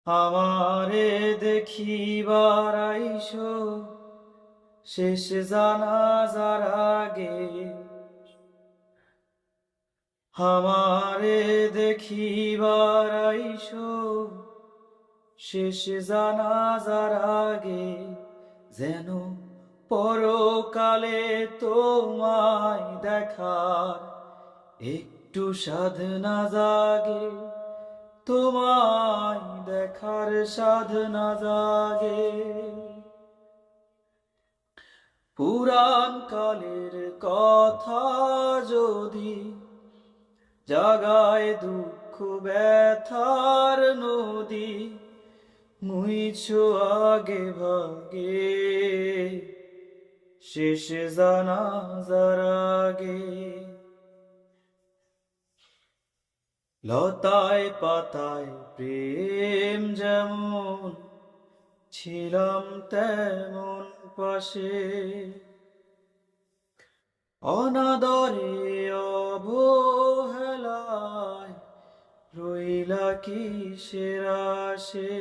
আমারে দেখিবার আইসো শেষ জানাজার আগে, আমারে দেখিবার আইসো শেষ জানাজার আগে, যেন পরকালে তোমায় দেখার একটু সাধনা জাগে, তোমায় দেখার সাধনা জাগে। পুরাণ কালের কথা যদি জাগায় দুঃখ ব্যথার নদী, মুইছো আগে ভাগে শেষ জানাজার আগে। লতায় পাতায় প্রেম যেমন ছিলাম তেমন পাশে, অনাদরে অবহেলায় রইলা কিসের আশে।